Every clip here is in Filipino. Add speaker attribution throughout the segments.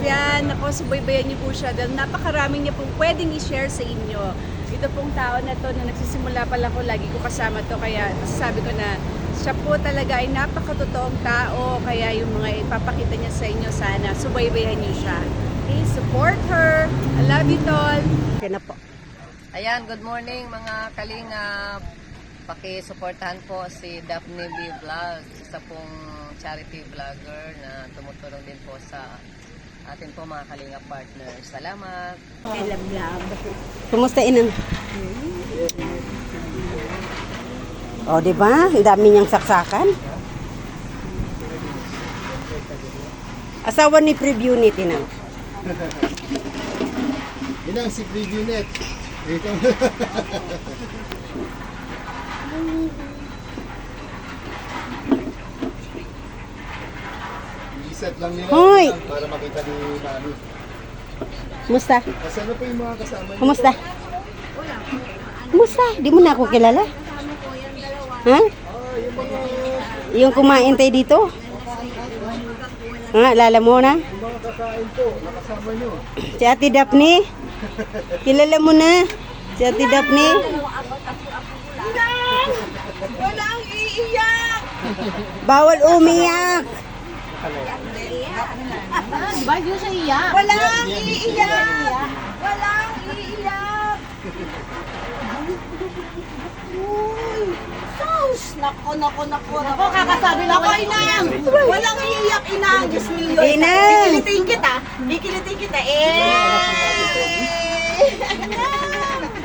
Speaker 1: Yan, ako, subaybayan niyo po siya dahil napakaraming niya pong pwedeng i-share sa inyo. Ito pong tao na to, na nagsisimula pa lang ko, lagi ko kasama to, kaya masasabi ko na siya po talaga ay napakatotoong tao, kaya yung mga ipapakita niya sa inyo, sana subaybayan niyo siya. Okay, support her. I love you, Tol.
Speaker 2: Okay na po.
Speaker 3: Ayan, good morning mga kalingap. Paki-suportahan po si Daphne B. Vlog, isa pong charity vlogger na tumutulong din po sa atin po mga kalingap partners. Salamat!
Speaker 2: Kumusta inang? O, di ba? Ang dami niyang saksakan. Asawa ni preview ni Tinang.
Speaker 4: Inang si preview net. Dito. I-set lang nila
Speaker 2: Hoy!
Speaker 4: para makita ni Mami.
Speaker 2: Kumusta?
Speaker 4: Kasi ano po yung mga kasama niyo?
Speaker 2: Kumusta? Kumusta? Di mo na ako kilala? Ha? Yung kumain tayo dito? Ha? Alala mo na?
Speaker 4: Yung mga kakain po, nakasama nyo.
Speaker 2: Si Ate Daphne? Kilala mo na? Si Ate Daphne?
Speaker 1: Walang iiyak!
Speaker 2: Bawal umiyak!
Speaker 1: Walang iiyak! Walang iiyak! Nako, kakasabi lang ako, Inang! Walang iiyak, Inang! Diyos mio!
Speaker 2: Inang!
Speaker 1: Ikilitin kita, eh!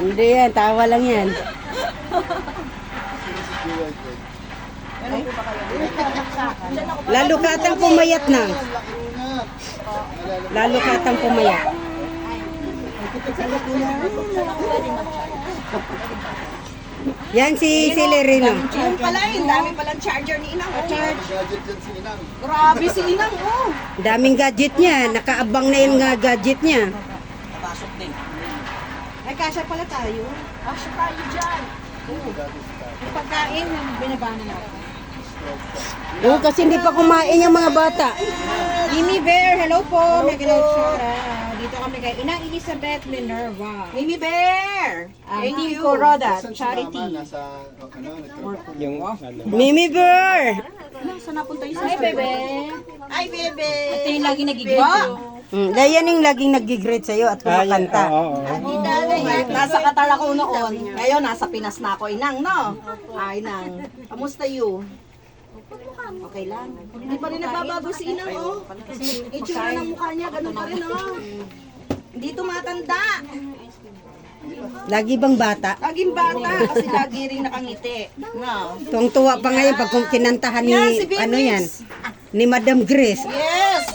Speaker 2: Hindi yan, tawa lang yan. Lalo ka atang pumayat na. Lalo ka atang pumayat. Yan si Lerino.
Speaker 1: Yung pala, yung dami palang charger ni Inang.
Speaker 4: Gadget yan si Inang.
Speaker 1: Grabe si Inang, oh!
Speaker 2: Daming gadget niya. Nakaabang na yung gadget niya.
Speaker 1: Ay, kasya pala tayo. Kasya tayo dyan. Yung pagkain, binabana natin.
Speaker 2: Oo, kasi hindi pa kumain yung mga bata.
Speaker 1: Mimi Bear, hello po. Dito kami kay Inang Elizabeth Minerva. Mimi Bear! Thank you. Roda,
Speaker 4: Saan si Mama?
Speaker 1: charity.
Speaker 4: Nasa,
Speaker 2: Mimi Bear!
Speaker 1: Saan napunta yung sister? Hi, Bebe. Hi, Bebe. Ito yung lagi nagigwa.
Speaker 2: Yan yung laging nag-greet sa'yo at kumakanta.
Speaker 1: Nasa Qatar ako noon. Ngayon, nasa Pinas na ako, Inang, no? Ay, Inang. Kamusta you? Okay lang. Hindi pa rin nagbabago si Inang, oh. Itsura ng mukha niya, ganun pa rin, oh. Hindi tumatanda.
Speaker 2: Lagi bang bata?
Speaker 1: Laging bata kasi lagi rin nakangiti. No.
Speaker 2: Tuwang-tuwa pa ngayon pag kung kinantahan ni,
Speaker 1: Yan, si Bimis.
Speaker 2: ano yan, ni Madam Grace.
Speaker 1: Yes!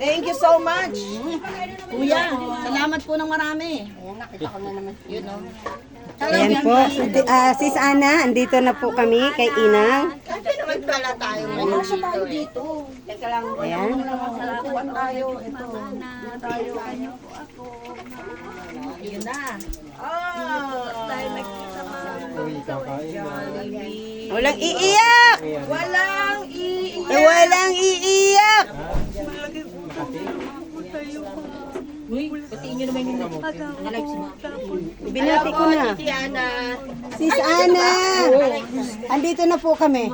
Speaker 1: Thank you so much. Kuya, salamat po ng marami. Nakita ko na naman. Yun, no?
Speaker 2: Ayan po. Sis Ana, andito na po kami kay Inang.
Speaker 1: Kasi naman pala tayo. Kasi tayo dito. Teka lang.
Speaker 2: Ayan.
Speaker 1: Tuwan tayo. Ito. Tayo. Yun na. Oh! Tayo nagkita
Speaker 2: Walang iiyak!
Speaker 1: Walang iiyak.
Speaker 2: Walang iiyak!
Speaker 1: Batiin nyo naman yung lives mo.
Speaker 2: Binati ko na.
Speaker 1: Ana.
Speaker 2: Sis Ana! Andito na po kami.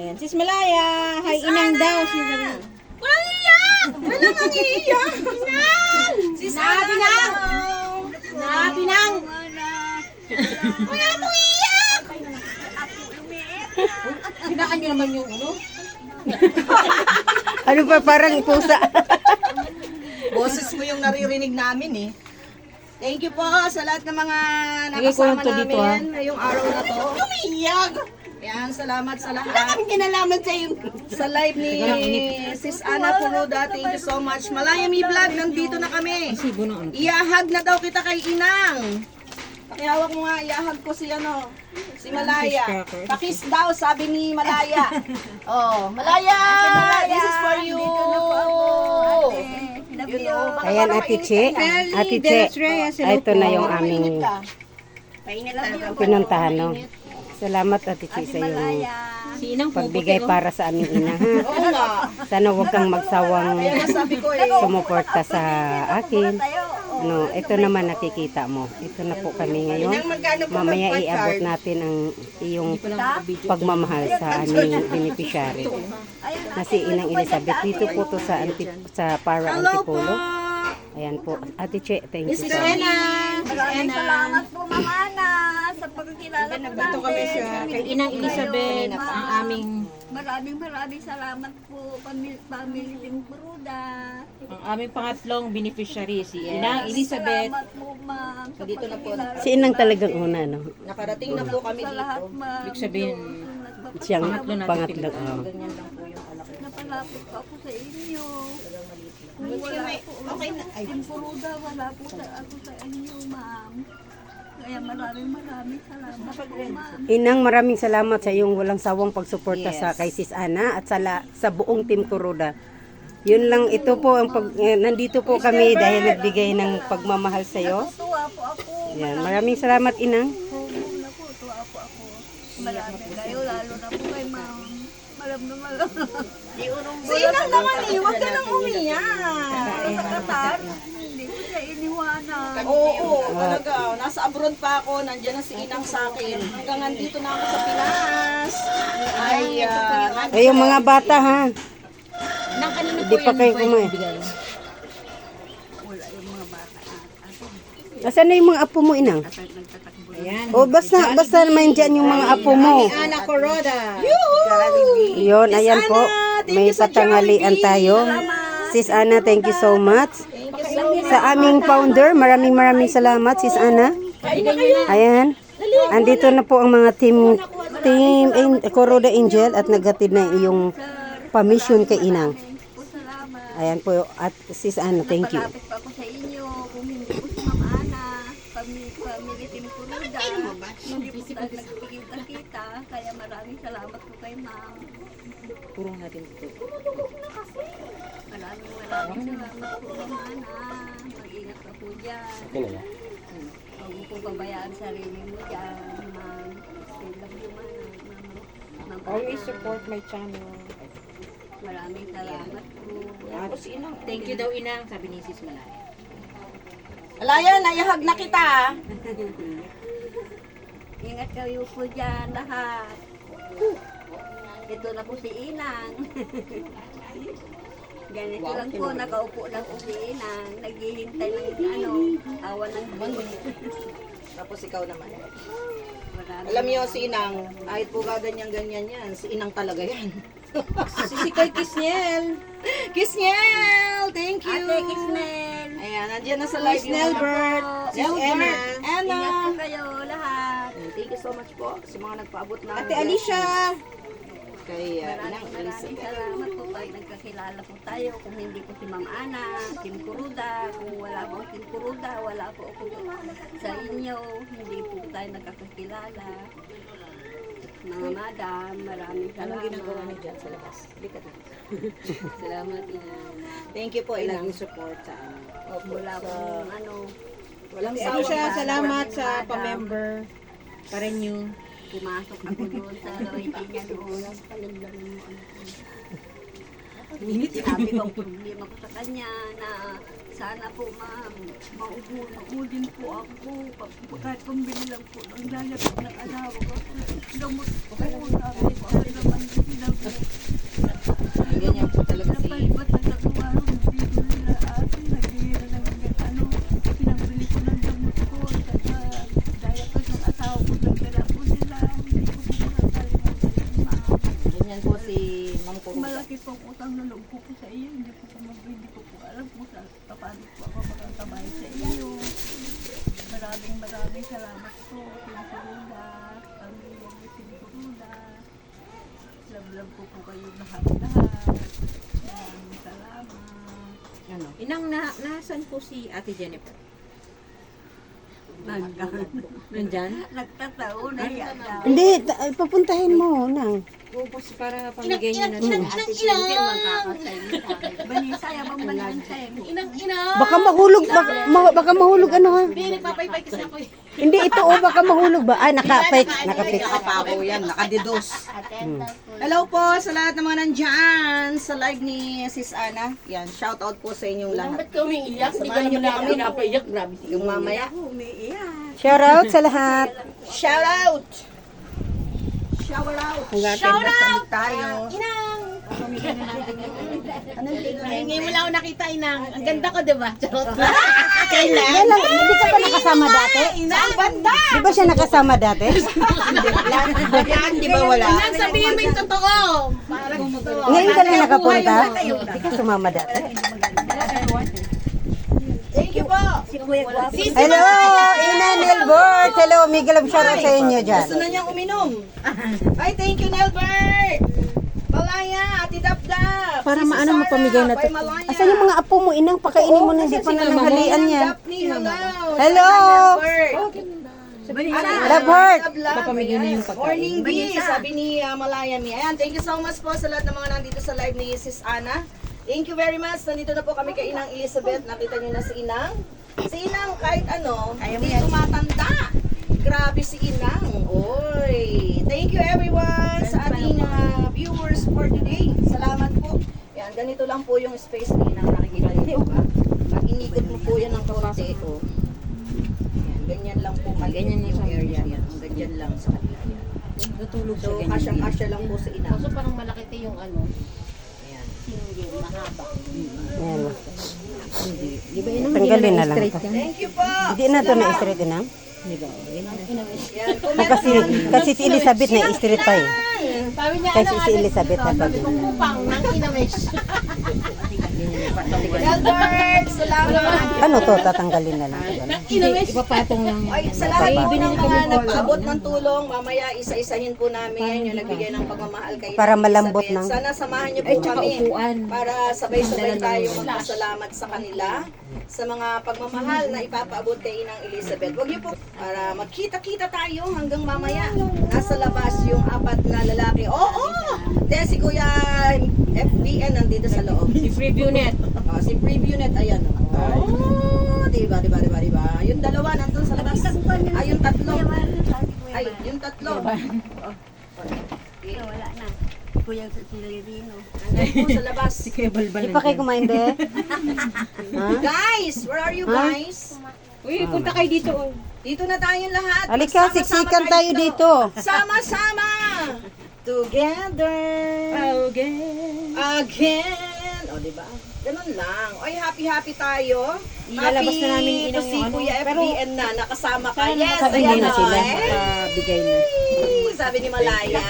Speaker 1: Ayan. Sis Malaya. Hi, Inang daw. Walang iiyak! Walang ang iiyak! Inang! Sis Binang! Binang! Wala mong iiyak! Hinaan nyo naman yung ano?
Speaker 2: Ano pa, parang pusa.
Speaker 1: Boses mo yung naririnig namin eh. Thank you po sa lahat ng mga nakasama namin ngayong araw na to. Umiiyak! Yan, salamat sa lahat. Wala kang kinalaman sa yung sa live ni Sis Ana Puruda. Thank you so much. Malaya Mi Vlog, nandito na kami. Iahag na daw kita kay Inang. Pakihawak mo nga, iahag ko si ano, si Malaya. Pakis daw, sabi ni Malaya. Oh, Malaya! This is for you! You know,
Speaker 2: Ayan, Ate Che. Ate Che. Ito na yung aming pinuntahan, no? Salamat Ate Chi sa iyong
Speaker 5: Si Inang
Speaker 2: pagbigay para sa aming ina. Ha?
Speaker 1: Oo nga.
Speaker 2: Sana huwag kang magsawang
Speaker 1: Kaya nga sabi ko eh.
Speaker 2: sumuporta sa akin. No, ito naman nakikita mo. Ito na po kami ngayon.
Speaker 1: Inang, magkano po
Speaker 2: Mamaya
Speaker 1: mag-part
Speaker 2: iabot
Speaker 1: card?
Speaker 2: natin ang iyong pagmamahal sa aming beneficiary. Na si Inang Elizabeth. Dito po to sa Para Antipolo. Ayan po. Ate Che, thank you so much.
Speaker 6: Maraming salamat po, Mama Ana, sa pagkakilala po natin.
Speaker 1: Ito kami siya.
Speaker 5: Kay Inang Elizabeth, ang aming
Speaker 6: Maraming salamat po, Pamilya Timpuruda.
Speaker 5: ang aming pangatlong beneficiary, si Inang Elizabeth.
Speaker 6: Salamat po, Ma'am. Sa
Speaker 1: Dito na po.
Speaker 6: pagkakilala
Speaker 2: Si Inang talagang una, no?
Speaker 1: Nakarating na po kami
Speaker 6: sa lahat,
Speaker 1: dito.
Speaker 6: Ma'am.
Speaker 5: Ibig sabihin,
Speaker 2: Siyang
Speaker 5: Pangatlo natin
Speaker 2: pangatlo. Oh.
Speaker 1: Ganyan lang po yung anak.
Speaker 6: Napalapit pa ako sa inyo. Kung wala po, Timpuruda, wala po ako sa inyo, Ma'am. Kaya maraming salamat po, Ma'am.
Speaker 2: Inang, maraming salamat sa iyong walang sawang pagsuporta sa kay Sis Ana at sa buong Team Kuroda. Yun lang, ito po ang nandito po kami dahil nagbigay ng pagmamahal sa iyo.
Speaker 6: Tuwa po ako.
Speaker 2: Yan, maraming salamat Inang.
Speaker 6: Tuwa po ako. Marami kayo, lalo na po kay Ma'am. Malam na malam.
Speaker 1: Sinang naman eh, huwag ka nang umiyak.
Speaker 6: Sa Qatar, hindi ko siya iniwanan.
Speaker 1: Oo, talaga. Nasa abroad pa ako, nandiyan na si Inang sa akin. Hanggang nandito na ako sa Pinas.
Speaker 2: Ay, yung mga bata ha.
Speaker 5: Nang kanino
Speaker 2: Hindi pa kayo kumain. Nasaan na yung mga apo mo, Inang?
Speaker 5: Ayan.
Speaker 2: O, basta naman dyan yung mga apo mo.
Speaker 1: Ana Coroda.
Speaker 2: Yun, ayan po. May patanghalian tayo. Sis Ana, thank you so much. Sa aming founder, maraming salamat, Sis Ana. Ayan. Andito na po ang mga team Kuroda Angel at naghatid na iyong pamisyon kay Inang.
Speaker 6: Salamat.
Speaker 2: Ayan po. At Sis Ana, thank you.
Speaker 6: Malapit pa ako sa inyo. Kung hindi po si Ma'am Ana, pamilya Timpuruda, hindi po tayo nagkikita-kita. Kaya maraming salamat po kay Ma'am.
Speaker 5: Purong natin ito.
Speaker 6: Maraming salamat po, Ma'am Ana. Mag-ingat ka po dyan. Huwag mo pong pabayaan sarili mo dyan, Ma'am. I love you, Ma'am.
Speaker 5: Always support my channel.
Speaker 6: Maraming salamat po.
Speaker 5: Thank you daw Inang, sabi ni Sis Malaya.
Speaker 1: Alaya, nayahag na kita.
Speaker 6: Ingat kayo po dyan lahat. Ito na po si Inang. Ganito lang po, nakaupo lang po si Inang. Naghihintay ng awa ng Diyos.
Speaker 1: Tapos ikaw naman.
Speaker 6: Maraming
Speaker 1: Alam niyo si Inang, kahit po ganyan yan, si Inang talaga yan. si Kay Kisniel. Kisniel, thank you.
Speaker 6: Ate Kisnel.
Speaker 1: Ayan, nandiyan na sa live yung mga
Speaker 2: Snellbird.
Speaker 1: Si Anna. Anna.
Speaker 6: Ingat po kayo lahat.
Speaker 1: Thank you so much po sa mga nagpaabot na.
Speaker 2: Ate Alicia.
Speaker 1: Kay Inang
Speaker 6: Maraming
Speaker 1: Elizabeth.
Speaker 6: salamat po pag nagkakilala po tayo. Kung hindi po si Ma'am Ana, Team Kuruda, kung wala po Team Kuruda, wala po ako sa inyo, hindi po tayo nagkakilala. Mga madam, maraming salamat.
Speaker 1: Anong ginagawa niyo dyan sa labas?
Speaker 6: Salamat ina.
Speaker 1: Thank you po, Inang. support sa amin.
Speaker 6: Wala po
Speaker 1: Walang
Speaker 5: Ito
Speaker 1: sawang
Speaker 5: siya,
Speaker 1: support.
Speaker 5: salamat sa pa-member. Pa rin yung
Speaker 6: Pumasok ako doon sa waiting niya doon. Sabi ko, problema ko sa kanya na sana po ma'am, maudin po ako. Kahit pambili lang po ng lalapit ng alawa ko. Gamot po. Sabi ko, ano naman yung sinabi.
Speaker 1: Ganyan po talaga si
Speaker 6: Napalibat na nagawa ko. Dito nila ate, naghihira ng ano. Pinambili ko ng gamot ko. Saka daya ko ng asawa ko. Nagdala po sila. Hindi ko po nakalimutan yung ma'am.
Speaker 1: Ganyan po si Ma'am Kuruda.
Speaker 6: Malaki pong utang na loob ko po sa iyo. Hindi ko po hindi ko po alam kung paano po ako makakabay sa iyo. Maraming salamat po. Tinsuruda, pamilya ni Tinsuruda. Love ko po kayo lahat-lahat. Maraming salamat.
Speaker 1: Ano?
Speaker 5: Inang, nasan po si Ate Jennifer? Nandyan?
Speaker 6: Nagtatao na yata.
Speaker 2: Hindi, papuntahin mo, Nang.
Speaker 5: Upos para pamigay niyo na ito.
Speaker 6: Ate Tinsuruda, magkakasay mo sa akin. Banisay, abang banansay mo.
Speaker 2: Baka mahulog ano ha.
Speaker 1: Hindi, nagpapaypay kasi ako eh.
Speaker 2: Hindi, ito o baka mahulog ba? Ay, nakapit.
Speaker 1: Nakapago yan, nakadidos. Hello po sa lahat ng mga nandyan sa live ni Sis Ana. Yan, shout out po sa inyong lahat.
Speaker 6: Ba't kami iyak? Hindi ka naman namin napaiyak. Grabe.
Speaker 1: Yung mamaya.
Speaker 2: Shout out sa lahat.
Speaker 1: Shout out! Shout out! Shout out! Tayo.
Speaker 5: Ngayon mo lang ako nakita, Inang. Ang ganda ko, di ba? Charot.
Speaker 2: Yan lang, hindi ka ba nakasama dati?
Speaker 1: Saan banda?
Speaker 2: Di ba siya nakasama dati?
Speaker 1: Yan, di ba wala?
Speaker 5: Inang, sabihin mo yung totoo.
Speaker 2: Ngayon ka lang nakapunta? Hindi ka sumama dati?
Speaker 1: Thank you po.
Speaker 2: Hello, Ina Nelbert. Hello, Miguel of shout out sa inyo dyan.
Speaker 1: Gusto na niyang uminom. Ay, thank you, Nelbert. Malaya, Ate Dapdap.
Speaker 2: Para
Speaker 1: si
Speaker 2: maano mo
Speaker 1: Susana,
Speaker 2: pamigay na to.
Speaker 1: Bay Malaya.
Speaker 2: Asan yung mga apo mo, Inang? Pakainin mo na, hindi pa nananghalian yan.
Speaker 1: Daphne, hello.
Speaker 2: Hello. Love heart.
Speaker 1: Papamigay na yung pagkain. Morning B, sabi ni Malaya Mi. Ayan, thank you so much po sa lahat ng mga nandito sa live ni Sis Ana. Thank you very much. Nandito na po kami kay Inang Elizabeth. Nakita niyo na si Inang. Si Inang kahit ano, hindi tumatanda. Grabe si Inang. Oy. Thank you everyone sa ating viewers for today. Salamat po. Yan, ganito lang po yung space ni Inang. Nakikita niyo ba? Pag inikot mo po yan ng konti. Oh. Yan, ganyan lang po. Ganyan yung area yan. Ganyan lang sa kanila yan.
Speaker 5: Tutulog
Speaker 1: So, kasya-kasya lang po sa Inang.
Speaker 5: So, parang malaki yung ano.
Speaker 1: Ayan.
Speaker 2: Ayan. Tanggalin na lang.
Speaker 1: Thank you po.
Speaker 2: Hindi na to na-straight, Inang.
Speaker 1: Yan,
Speaker 2: Kasi si Elizabeth na-straight pa eh.
Speaker 5: Sabi niya,
Speaker 2: Kasi si Elizabeth na
Speaker 5: sabi ko kupang ng inamesh.
Speaker 1: Albert, salamat.
Speaker 2: Ano to, tatanggalin na lang.
Speaker 5: Inamesh. Ipapatong lang.
Speaker 1: Ay, sa lahat po ng mga nagpaabot ng tulong, mamaya isa-isahin po namin yung nagbigay ng pagmamahal kay
Speaker 2: Para malambot
Speaker 1: Elizabeth.
Speaker 2: ng-
Speaker 1: Sana samahan niyo po kami para sabay-sabay tayo magpasalamat sa kanila sa mga pagmamahal na ipapaabot kay Inang Elizabeth. Huwag niyo po para magkita-kita tayo hanggang mamaya. Nasa labas yung apat na lalaki. Oo! Dahil si Kuya FBN nandito sa loob.
Speaker 5: Si preview net.
Speaker 1: Si preview net, ayan. Oh, diba. Yung dalawa nandun sa labas. Ay, yung tatlo. Ay, yung tatlo.
Speaker 6: Wala na. Kuya sa Silerino.
Speaker 1: Nandun po sa labas.
Speaker 2: Di pa kayo kumain, be?
Speaker 1: Guys, where are you guys?
Speaker 5: Uy, punta kayo dito. oh.
Speaker 1: Dito na tayong lahat.
Speaker 2: Halika,
Speaker 1: Magsama-sama
Speaker 2: siksikan tayo dito.
Speaker 1: Sama-sama. Together. Again. O, diba? Ganun lang. Ay, happy tayo.
Speaker 5: Ilalabas na namin
Speaker 1: Happy to
Speaker 5: Inang
Speaker 1: see
Speaker 5: yung ano.
Speaker 1: Kuya FBN na. Nakasama ka. Yes,
Speaker 2: Hindi
Speaker 1: ayan
Speaker 2: na
Speaker 1: o.
Speaker 2: sila.
Speaker 1: Eh.
Speaker 2: Nakabigay na.
Speaker 1: Sabi ni Malaya.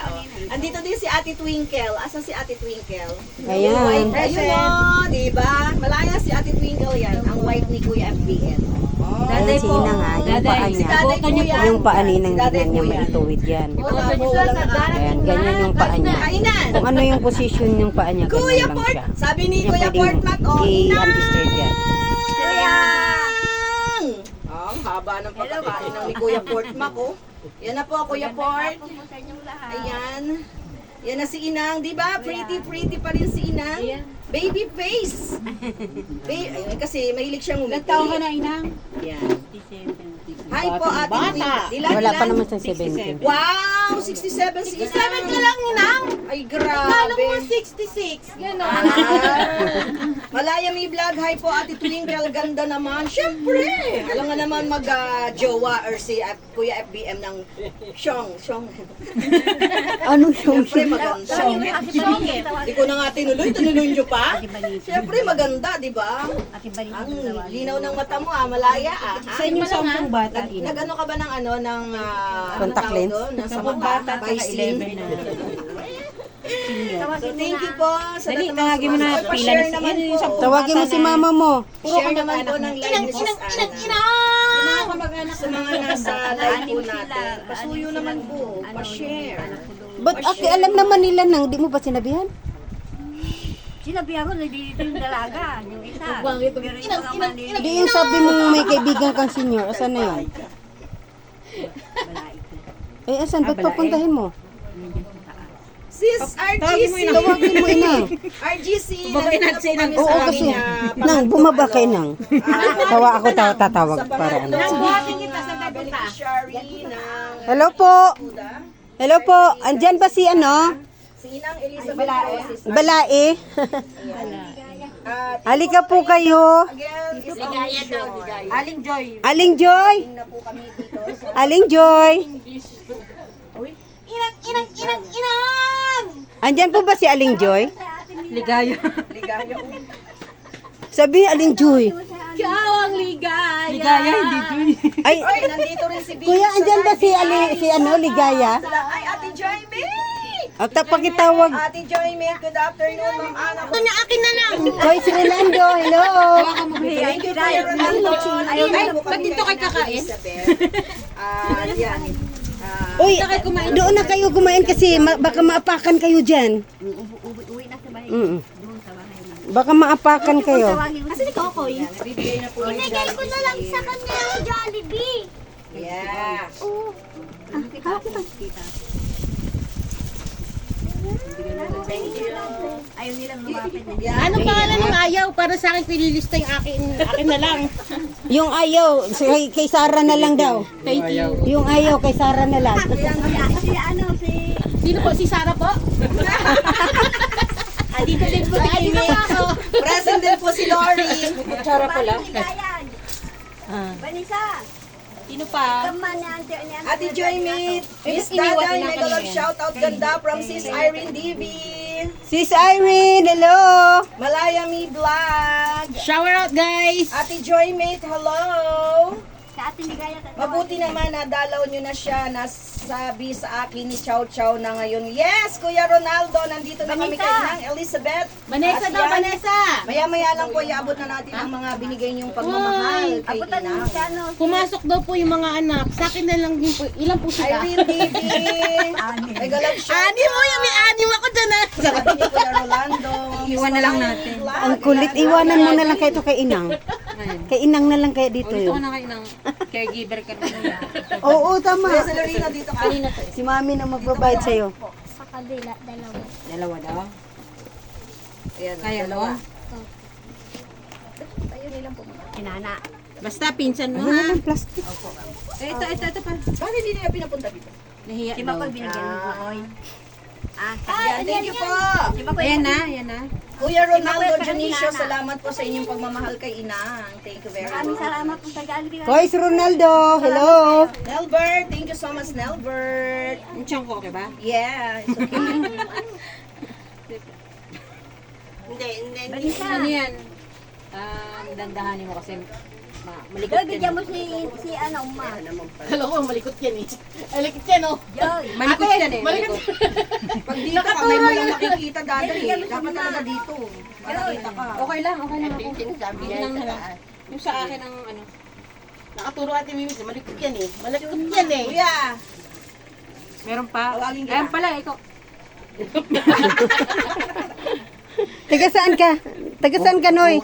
Speaker 1: Oh. Andito din si Ate Twinkle. Asan si Ate Twinkle?
Speaker 2: Ayan.
Speaker 1: Yung white, ayun o, diba? Malaya si Ate Twinkle yan. Ang white ni Kuya FBN. Oh.
Speaker 2: Ayan si Inang ha, yung paa
Speaker 1: Si
Speaker 2: niya.
Speaker 1: Daday po yan.
Speaker 2: Yung paa ni Inang,
Speaker 1: Si Daday
Speaker 2: hindi niya
Speaker 1: po yan.
Speaker 2: maituwid yan.
Speaker 1: Wala po, walang nakakita.
Speaker 2: Ayan, ganyan yung paa niya.
Speaker 1: Kainan.
Speaker 2: Kung ano yung position yung paa niya,
Speaker 1: Kuya
Speaker 2: ganyan lang
Speaker 1: Port,
Speaker 2: siya.
Speaker 1: sabi ni
Speaker 2: Yung
Speaker 1: Kuya
Speaker 2: pwedeng
Speaker 1: Portmat, oh,
Speaker 2: i-undisturbed yan.
Speaker 1: Inang! Ang haba ng pagkakain ng ni Kuya Portmak, oh. Yan na po, Kuya Port. Ayan. Yan na si Inang, di ba? Pretty pa rin si Inang. Baby face. Ayun, kasi mahilig siyang umiti.
Speaker 5: Nagtaon ka na, Inang.
Speaker 1: Yan. Hi po, Ate
Speaker 5: Bata.
Speaker 1: Dilan,
Speaker 2: Wala pa
Speaker 1: Dilan.
Speaker 2: naman sa 70.
Speaker 1: Wow! 67 si
Speaker 5: 67 ka lang, Inang.
Speaker 1: Ay,
Speaker 5: Kala mo
Speaker 1: grabe.
Speaker 5: 66. Gano'n.
Speaker 1: Malaya Mi Vlog, hi po Ate Twinkle, ganda naman. Siyempre, alam nga naman mag-jowa or si Kuya FBM ng Syong.
Speaker 2: Anong show
Speaker 1: Siyempre maganda. Hindi ko na nga tinuloy nyo pa. Siyempre maganda, di ba? Ang linaw ng mata mo Malaya
Speaker 2: Sa inyo 10 bata,
Speaker 1: Nag-ano ka ba ng ano, ng
Speaker 2: Contact lens?
Speaker 1: Nasa mata, Visine. So, thank you po sa
Speaker 5: Dali,
Speaker 1: lahat ng mga
Speaker 5: tawagin mo na.
Speaker 1: sumasagot.
Speaker 5: Pila
Speaker 1: Pa-share
Speaker 5: na
Speaker 1: naman
Speaker 5: si-
Speaker 1: po.
Speaker 2: Tawagin mo si mama mo.
Speaker 1: Share naman po ng live ni Sis Ana. Sa mga nasa live po natin. Pasuyo naman po. Pa-share.
Speaker 2: But alam naman nila nang, di mo ba sinabihan?
Speaker 6: Sinabi ako na dito yung dalaga, yung isa. Pero yung mga mali,
Speaker 2: Di yung sabi mo may kaibigan kang senior, asan na yun? Eh, asan? Ba't papuntahin mo?
Speaker 1: Sis
Speaker 5: Tawagin mo
Speaker 1: RGC.
Speaker 5: yun.
Speaker 2: Tawagin mo, inang.
Speaker 1: RGC.
Speaker 5: Babay natin si Inang.
Speaker 2: Oo, kasi, nang, bumaba ka, inang. Tawa ako, tatawag para ano.
Speaker 5: Buhatin kita sa tabi pa.
Speaker 1: Beneficiary ng
Speaker 2: Hello po.
Speaker 1: Buda.
Speaker 2: Hello po. Andyan ba si ano?
Speaker 1: Si Inang Elizabeth.
Speaker 2: Balae.
Speaker 1: At
Speaker 2: Halika po kayo.
Speaker 1: again, is
Speaker 5: Aling Joy.
Speaker 2: Aling Joy.
Speaker 1: na po kami dito sa
Speaker 2: Aling Joy. Andyan po ba si Aling Joy?
Speaker 5: Ligaya.
Speaker 1: Ligaya.
Speaker 2: Sabi Aling Joy.
Speaker 5: Ligaya, hindi Joy.
Speaker 2: Ay,
Speaker 1: Ay, nandito rin si Bibi.
Speaker 2: kuya, andyan ba si si ano, Ligaya?
Speaker 1: Ay, Ate Joy May.
Speaker 2: At pakitawag.
Speaker 1: Ate Joy May, good afternoon, Ma'am Ana.
Speaker 2: Joyce Rolando, hello.
Speaker 1: Thank you, Kuya Ronaldo.
Speaker 5: Ba't dito kayo kakain?
Speaker 1: Yan.
Speaker 2: Uy, doon na kayo kumain kasi baka maapakan kayo dyan.
Speaker 6: Uwi na sa bahay.
Speaker 2: Mm.
Speaker 6: Doon sa bahay na.
Speaker 2: Baka maapakan kayo.
Speaker 6: Kasi si Kokoy.
Speaker 1: Bibigay na po ng
Speaker 6: Inigay ko na lang sa kanya yung Jollibee.
Speaker 1: Yeah.
Speaker 6: Oo. Kita. Ayaw nilang lumapit na.
Speaker 5: Ano pangalan ng ayaw? Para sa akin, pinilista yung akin na lang.
Speaker 2: Yung ayaw, kay Sarah na lang daw.
Speaker 5: Thank you.
Speaker 2: Yung ayaw, kay Sarah na lang.
Speaker 6: Si
Speaker 5: Sino po? Si Sarah po? Dito din po si Amy.
Speaker 1: Present din po si Lori.
Speaker 5: Kutsara pala.
Speaker 6: Ligayan. Vanessa.
Speaker 5: Sino pa?
Speaker 6: Kama ni
Speaker 1: Ate Joy May, Miss
Speaker 5: iniwan
Speaker 1: Daday,
Speaker 5: lang
Speaker 1: mega love
Speaker 5: kanina.
Speaker 1: shout out ganda from Sis Irene DB.
Speaker 2: Sis Irene, hello.
Speaker 1: Malaya Me Vlog.
Speaker 5: Shower out, guys!
Speaker 1: Ate Joy May, hello.
Speaker 6: Sa ating ligaya.
Speaker 1: Mabuti naman nadalaw nyo na siya. Nasabi sa akin ni Chow Chow na ngayon. Yes, Kuya Ronaldo, nandito na kami kay Nang Elizabeth.
Speaker 5: Vanessa
Speaker 1: At
Speaker 5: daw,
Speaker 1: yan,
Speaker 5: Vanessa!
Speaker 1: Maya-maya lang po, iabot na natin ang mga binigay niyong pagmamahal kay
Speaker 6: Abutan mo
Speaker 1: Inang.
Speaker 6: si ano.
Speaker 5: Pumasok daw po yung mga anak. Sa akin na lang din po. Ilan po sila?
Speaker 1: Irene DB. Mega love shout out.
Speaker 5: mo yung may anim ako dyan ah!
Speaker 1: Sabi ni Kuya Rolando.
Speaker 5: Iwan na lang natin.
Speaker 2: Ang kulit, iwanan mo na lang kayo to kay Inang. Kay Inang na lang kaya dito yun.
Speaker 5: na kayo ng caregiver ka na.
Speaker 2: Oo, tama.
Speaker 1: Kuya Celerino dito ka.
Speaker 2: Si Mami na magbabayad sa'yo.
Speaker 6: Sa kabila, dalawa.
Speaker 5: Dalawa daw?
Speaker 1: Ayan,
Speaker 5: Kaya
Speaker 1: dalawa.
Speaker 5: mo?
Speaker 1: Tayo nilang po.
Speaker 6: Inana.
Speaker 5: Basta pinsan mo
Speaker 2: Ano
Speaker 5: ha.
Speaker 2: lang plastic?
Speaker 5: Ito pa.
Speaker 1: Bakit hindi nila pinapunta dito?
Speaker 5: Nahiya
Speaker 6: Si
Speaker 5: daw.
Speaker 6: Makoy binigyan mo Makoy.
Speaker 1: Ayan, thank you po.
Speaker 6: Si Makoy.
Speaker 5: Ayan na.
Speaker 1: Kuya Ronaldo Junicio, salamat po sa inyong pagmamahal kay Inang. Thank you very
Speaker 6: Maraming
Speaker 1: much.
Speaker 6: salamat po sa Jollibee.
Speaker 2: Kois Ronaldo, hello.
Speaker 1: Nelbert, thank you so much, Nelbert.
Speaker 5: Yung tiyan ko, okay ba?
Speaker 1: Yeah, it's okay.
Speaker 6: Vanessa.
Speaker 5: Ano yan? Dandahanin mo kasi malikot
Speaker 6: Joy, bigyan mo si ano, Uma.
Speaker 5: Alam ko, malikot yan eh. Malikot yan oh.
Speaker 6: Joy.
Speaker 5: Malikot yan eh. Malikot.
Speaker 1: Pag dito ka, may mga makikita dati. Dapat talaga dito. Makikita ka.
Speaker 5: Okay lang ako. Yun lang. Yung sa akin ang ano. Nakaturo ate Mimi, malikot yan eh. Malikot yan eh.
Speaker 1: Kuya,
Speaker 5: Meron pa.
Speaker 1: Tawagin kita.
Speaker 5: Ayan pala, ikaw.
Speaker 2: Taga saan ka? Taga saan ka, Noy?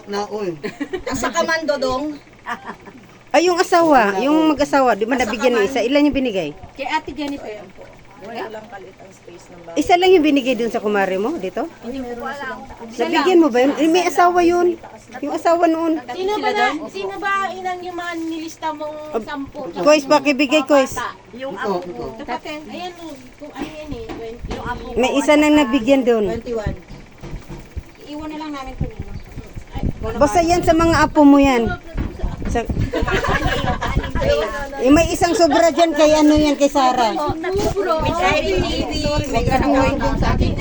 Speaker 1: nasa kamando dong.
Speaker 2: Ay, yung asawa, yung mag-asawa, di ba nabigyan ng isa? Ilan yung binigay?
Speaker 5: Kay ate Jennifer.
Speaker 1: Wala lang kalit ang space ng bahay.
Speaker 2: Isa lang yung binigay dun sa kumare mo, dito?
Speaker 6: Hindi ko alam.
Speaker 2: Nabigyan mo ba yun? Eh, may asawa yun. Yung asawa noon.
Speaker 5: Sino ba inang yung mga nilista mong 10?
Speaker 2: Kois, pakibigay, Kois.
Speaker 6: Yung ako ko.
Speaker 5: Kapatid, ayan o, kung ano yan eh, 20.
Speaker 6: Yung ako.
Speaker 2: May isa nang nabigyan dun.
Speaker 1: 21.
Speaker 5: Iwan na lang namin kanina.
Speaker 2: Basta yan sa mga apo mo yan. Sa, may isang sobra dyan kay ano yan, kay Sarah.
Speaker 1: Miss Irene TV, may ganang din sa ating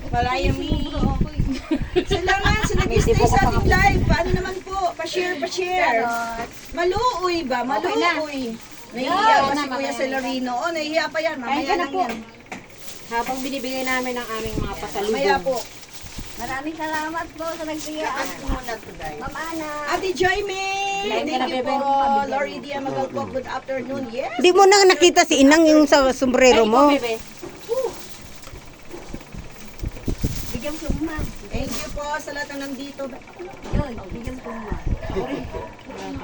Speaker 1: Malaya Me. Sila nga, sila nag-stay sa ating live. Paano naman po? Pa-share. Maluoy ba? Maluoy. Nahihiya pa si Kuya Celerino. O, nahihiya pa yan. Mamaya lang yan.
Speaker 5: Habang binibigay namin ang aming mga pasalubong.
Speaker 1: Mamaya po.
Speaker 6: Maraming salamat po sa nagbigay. Ma'am Ana.
Speaker 1: Ate Joy May,
Speaker 5: Live ka na,
Speaker 1: thank you
Speaker 5: bebe.
Speaker 1: po. Lori Dia Magalpok, good afternoon. Yes.
Speaker 2: Di mo na nakita si Inang yung sa sombrero mo.
Speaker 5: Bebe.
Speaker 6: Bigyan ko Uma.
Speaker 1: Thank you po sa lahat ng nandito.
Speaker 6: Joy, bigyan ko Uma.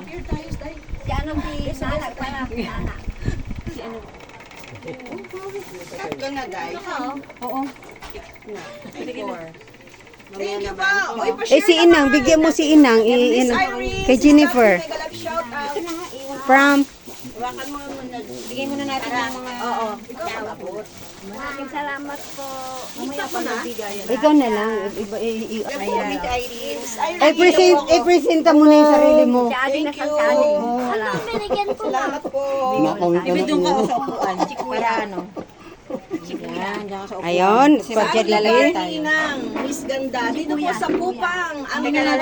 Speaker 1: Here tayo, Day.
Speaker 6: Si ano si Nana para Nana.
Speaker 1: Cut ka nga.
Speaker 5: na, guys.
Speaker 2: Oo.
Speaker 1: Thank you po. Uy,
Speaker 2: Eh si Inang, bigyan mo si Inang.
Speaker 1: Miss Irene,
Speaker 2: Kay Jennifer.
Speaker 1: Mega love shout out.
Speaker 2: From,
Speaker 5: Bigay muna natin ng mga...
Speaker 1: Oo.
Speaker 6: Maraming salamat po. Mamaya pa nabigayan.
Speaker 2: ikaw na lang.
Speaker 1: Miss Irene.
Speaker 2: I-presenta mo na yung sarili mo.
Speaker 6: Si Ate na
Speaker 1: Thank you.
Speaker 6: sasali. Salamat. Binigyan ko na.
Speaker 1: Salamat po.
Speaker 5: Ibig doon ka sa upuan. Para ano? Yan, diyan ka sa upuan.
Speaker 2: Ayun, budget lalagay.
Speaker 1: Ninang, Miss Ganda. Dito po sa Kupang. Ano na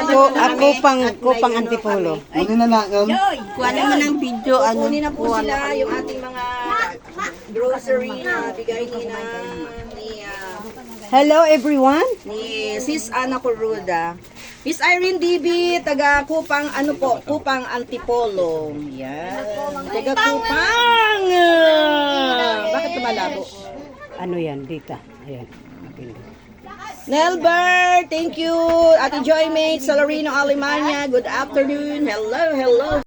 Speaker 2: Kupang Antipolo.
Speaker 4: Muna na lang.
Speaker 5: Kuha naman ng video.
Speaker 1: Kukunin na po sila yung ating mga grocery na bigay
Speaker 2: Hello everyone.
Speaker 1: ni Sis Ana Coruda. Miss Irene DB, taga Kupang, Kupang Antipolo. Yan. Taga Kupang. Bakit tumalabo?
Speaker 2: Ano yan, dita. Ayan.
Speaker 1: Nelber, thank you. Ate Joymate, Salarino Alemania, good afternoon. Hello, hello.